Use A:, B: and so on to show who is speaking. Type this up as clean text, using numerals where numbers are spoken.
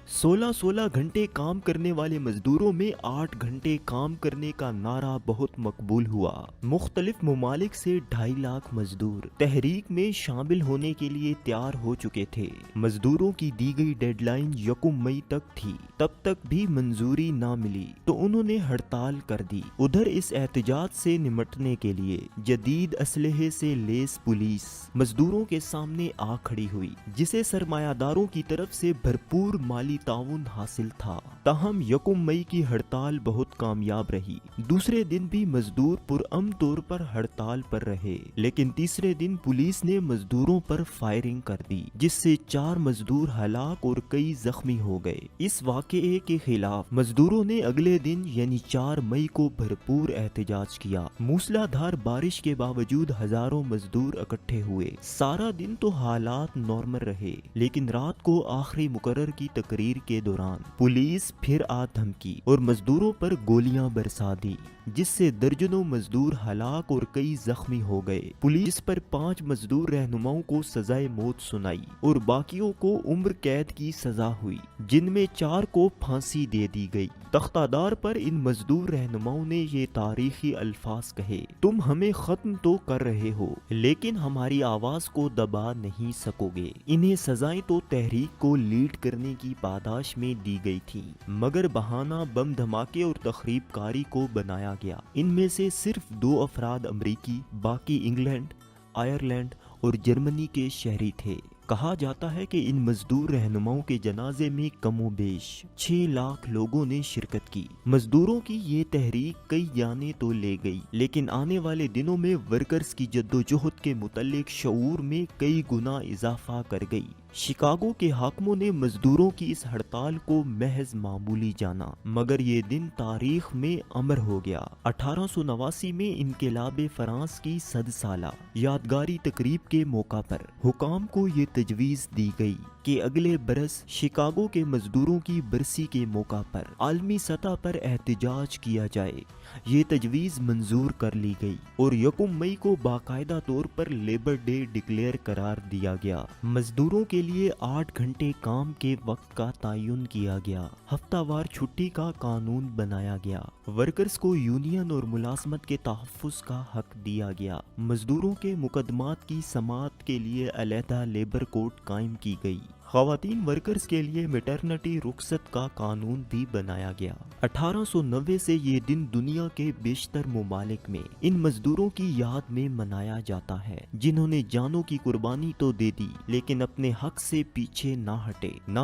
A: 16-16 घंटे काम करने वाले मजदूरों में 8 घंटे काम करने का नारा बहुत मकबूल हुआ। मुख्तलिफ ममालिक से 2.5 लाख मजदूर तहरीक में शामिल होने के लिए तैयार हो चुके थे। मजदूरों की दी गई डेडलाइन 1 मई तक थी। तब तक भी मंजूरी ना मिली तो उन्होंने हड़ताल कर दी। उधर इस एहतजाज से निमटने के लिए जदीद असलहे से लेस पुलिस मजदूरों के सामने आ खड़ी हुई, जिसे सरमायादारों की तरफ से भरपूर माली ताउन हासिल था। ताहम 1 मई की हड़ताल बहुत कामयाब रही। दूसरे दिन भी मजदूर पुरअमन तौर पर हड़ताल पर रहे, लेकिन तीसरे दिन पुलिस ने मजदूरों पर फायरिंग कर दी, जिससे 4 मजदूर हलाक और कई जख्मी हो गए। इस वाकये के खिलाफ मजदूरों ने अगले दिन यानी 4 मई को भरपूर एहतजाज किया। मूसलाधार बारिश के बावजूद हजारों मजदूर इकट्ठे हुए। सारा दिन तो हालात नॉर्मल रहे, लेकिन रात को आखिरी मुकर्रर की तकरीर के दौरान पुलिस फिर आ धमकी और मजदूरों पर गोलियां बरसा दी, जिससे दर्जनों मजदूर हलाक और कई जख्मी हो गए। पुलिस पर 5 मजदूर रहनुमाओं को सजाए मौत सुनाई और बाकियों को उम्र कैद की सजा हुई, जिनमें 4 को फांसी दे दी गई। तख्तादार पर इन मजदूर रहनुमाओं ने ये तारीखी अल्फाज कहे, तुम हमें खत्म तो कर रहे हो, लेकिन हमारी आवाज को दबा नहीं सकोगे। इन्हें सजाएं तो तहरीक को लीड करने की पादाश में दी गई थी, मगर बहाना बम धमाके और तखरीबकारी को बनाया गया। इनमें से सिर्फ 2 अफराद अमरीकी, बाकी इंग्लैंड, आयरलैंड और जर्मनी के शहरी थे। कहा जाता है कि इन मजदूर रहनुमाओं के जनाजे में कमोबेश 6 लाख लोगों ने शिरकत की। मजदूरों की ये तहरीक कई जाने तो ले गई, लेकिन आने वाले दिनों में वर्कर्स की जद्दोजहद के मुतल्लिक शऊर में कई गुना इजाफा कर गई। शिकागो के हाकिमों ने मजदूरों की इस हड़ताल को महज मामूली जाना, मगर ये दिन तारीख में अमर हो गया। 1889 में इनकलाब फ्रांस की 100 साला यादगारी तकरीब के मौका पर हुकाम को ये तजवीज़ दी गई कि अगले बरस शिकागो के मजदूरों की बरसी के मौका पर आलमी सतह पर एहतजाज किया जाए। ये तजवीज़ मंजूर कर ली गई और 1 मई को बाकायदा तौर पर लेबर डे डिक्लेयर करार दिया गया। मजदूरों के लिए 8 घंटे काम के वक्त का तयन किया गया। हफ्तावार छुट्टी का कानून बनाया गया। वर्कर्स को यूनियन और मुलाजमत के तहफ़्फ़ुज़ का हक दिया गया। मजदूरों के मुकदमात की समाअत के लिए अलहदा लेबर कोर्ट कायम की गई। ख़वातीन वर्कर्स के लिए मैटरनिटी रुखसत का कानून भी बनाया गया। 1890 से ये दिन दुनिया के बेशतर ममालिक में इन मजदूरों की याद में मनाया जाता है, जिन्होंने जानों की कुर्बानी तो दे दी, लेकिन अपने हक से पीछे ना हटे। ना